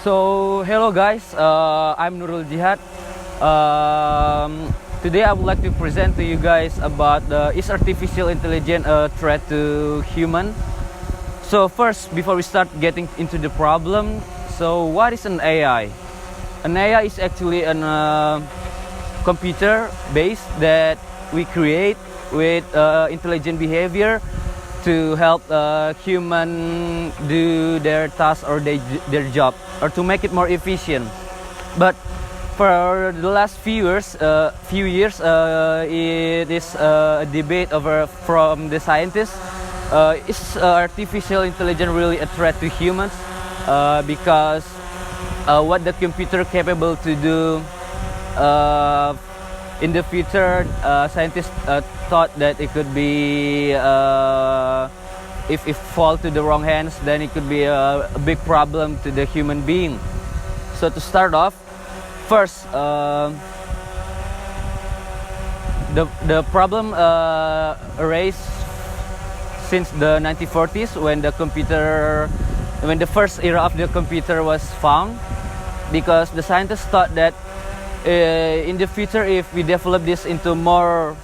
So hello guys, I'm Nurul Jihad. Today I would like to present to you guys about is artificial intelligence a threat to human? So first, before we start getting into the problem, so what is an AI? An AI is actually an computer base that we create with intelligent behavior to help human do their task or their job, or to make it more efficient. But for the last few years, it is a debate from the scientists. Is artificial intelligence really a threat to humans? Because what the computer capable to do in the future, scientists thought that it could be, if it fall to the wrong hands, then it could be a big problem to the human being. So to start off, first, the problem arose since the 1940s when the first era of the computer was found, because the scientists thought that in the future, if we develop this into more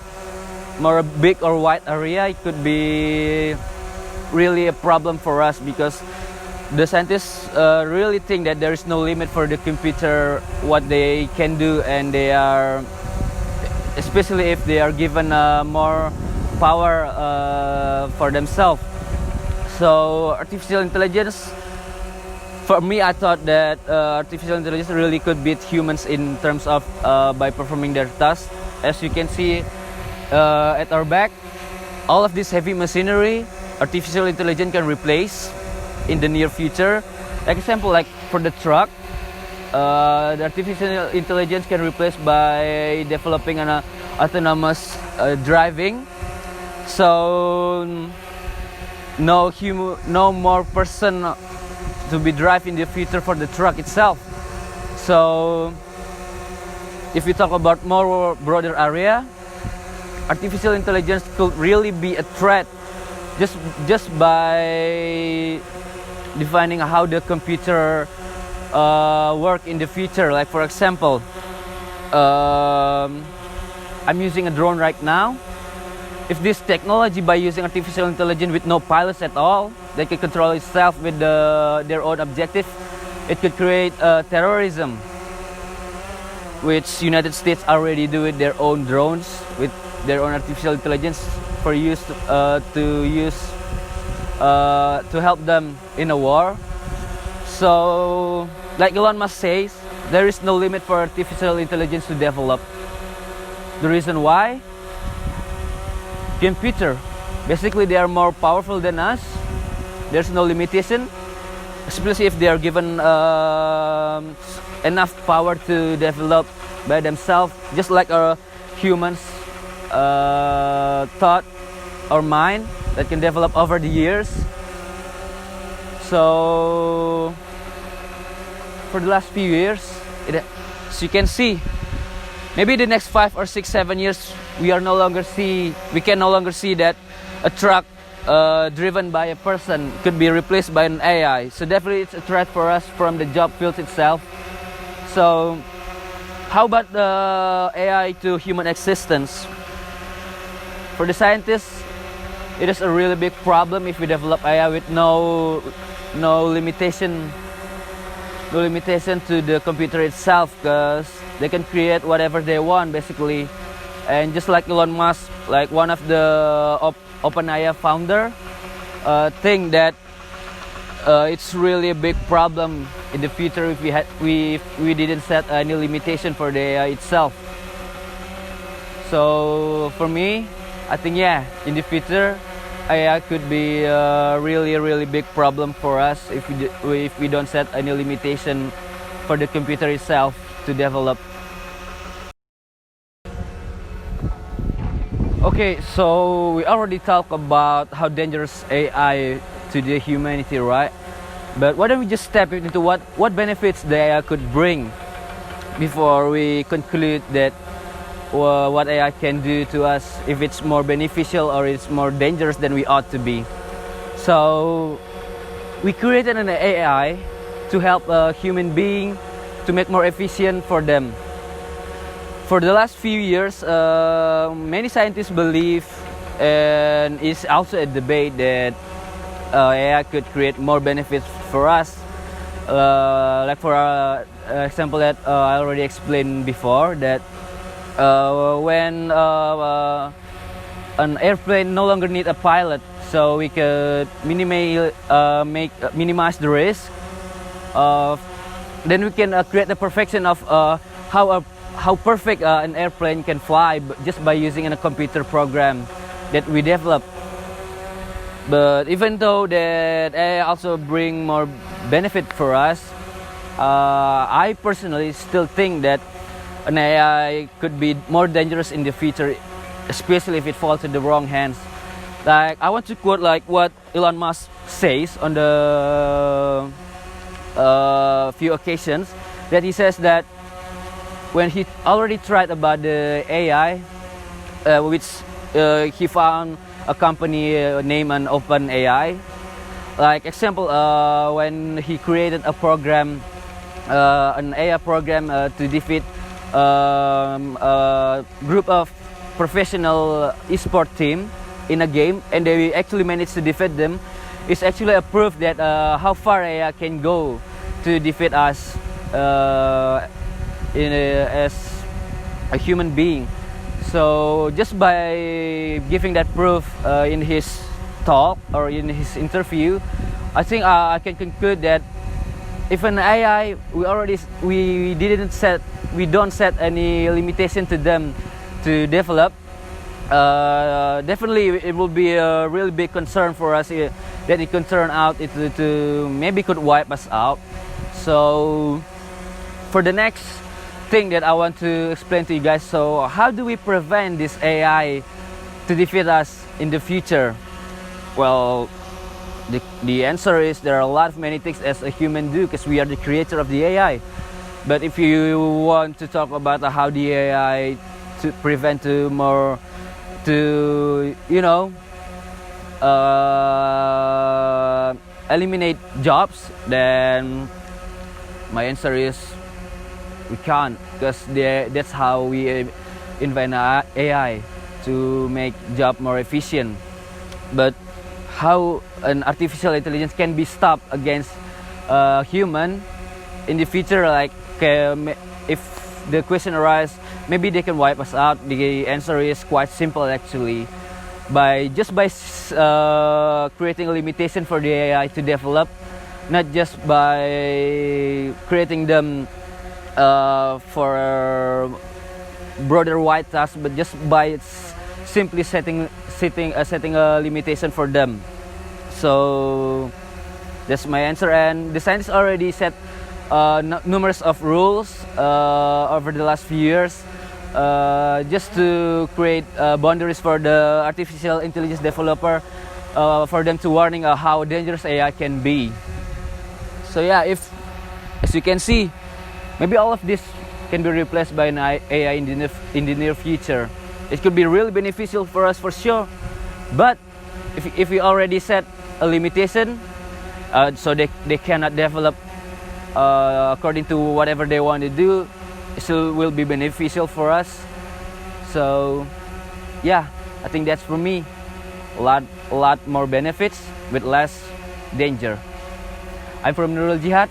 big or wide area, it could be really a problem for us, because the scientists really think that there is no limit for the computer what they can do, and they are, especially if they are given more power for themselves. So artificial intelligence, for me, I thought that artificial intelligence really could beat humans in terms of by performing their tasks. As you can see at our back, all of this heavy machinery, artificial intelligence can replace in the near future. Like example, like for the truck, the artificial intelligence can replace by developing an autonomous driving. So no more person to be drive in the future for the truck itself. So if we talk about more broader area, artificial intelligence could really be a threat just by defining how the computer work in the future. Like for example, I'm using a drone right now. If this technology, by using artificial intelligence with no pilots at all, they can control itself with their own objective, it could create terrorism, which United States already do with their own drones, with their own artificial intelligence for use to help them in a war. So, like Elon Musk says, there is no limit for artificial intelligence to develop. The reason why? Computer, basically they are more powerful than us. There's no limitation, especially if they are given enough power to develop by themselves, just like our humans thought or mind that can develop over the years. So for the last few years, as you can see, maybe the next 5 or 6, 7 years, we can no longer see that a truck driven by a person could be replaced by an AI. So definitely it's a threat for us from the job field itself. So how about the AI to human existence? For the scientists, it is a really big problem if we develop AI with no limitation to the computer itself, because they can create whatever they want basically. And just like Elon Musk, like one of the OpenAI founder, think that it's really a big problem in the future if we didn't set any limitation for the AI itself. So for me, I think in the future, AI could be a really big problem for us if we don't set any limitation for the computer itself to develop. Okay, so we already talked about how dangerous AI to the humanity, right? But why don't we just step into what benefits the AI could bring before we conclude that what AI can do to us, if it's more beneficial or it's more dangerous than we ought to be. So we created an AI to help a human being to make more efficient for them. For the last few years, many scientists believe, and it's also a debate, that AI could create more benefits for us. Like for example that I already explained before, that when an airplane no longer need a pilot, so we could minimize the risk. Then we can create the perfection of how perfect an airplane can fly just by using a computer program that we develop. But even though that AI also bring more benefit for us, I personally still think that an AI could be more dangerous in the future, especially if it falls in the wrong hands. Like, I want to quote like what Elon Musk says on the few occasions, that he says that when he already tried about the AI, which he found a company named an Open AI. Like example, when he created a program, an AI program to defeat a group of professional esport team in a game, and they actually managed to defeat them. It's actually a proof that how far AI can go to defeat us as a human being. So just by giving that proof in his talk or in his interview, I think I can conclude that if an AI, we don't set any limitation to them to develop, definitely it will be a really big concern for us that it can turn out to maybe could wipe us out. So for the next thing that I want to explain to you guys, so how do we prevent this AI to defeat us in the future? Well, the answer is there are many things as a human do, because we are the creator of the AI. But if you want to talk about how the AI to prevent eliminate jobs, then my answer is we can't, because that's how we invent AI, to make job more efficient. But how an artificial intelligence can be stopped against human in the future, like if the question arises, maybe they can wipe us out. The answer is quite simple actually. By creating a limitation for the AI to develop, not just by creating them for broader wide tasks, but just by simply setting a limitation for them. So that's my answer. And the scientists already set numerous of rules over the last few years, just to create boundaries for the artificial intelligence developer, for them to warning how dangerous AI can be. So yeah, as you can see, maybe all of this can be replaced by an AI in the near future. It could be really beneficial for us for sure, but if we already set a limitation, so they cannot develop according to whatever they want to do, it still will be beneficial for us. So yeah, I think that's for me. A lot more benefits with less danger. I'm from Nurul Jihad,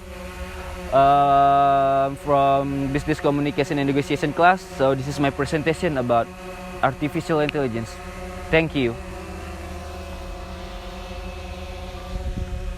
from Business Communication and Negotiation class. So this is my presentation about artificial intelligence. Thank you.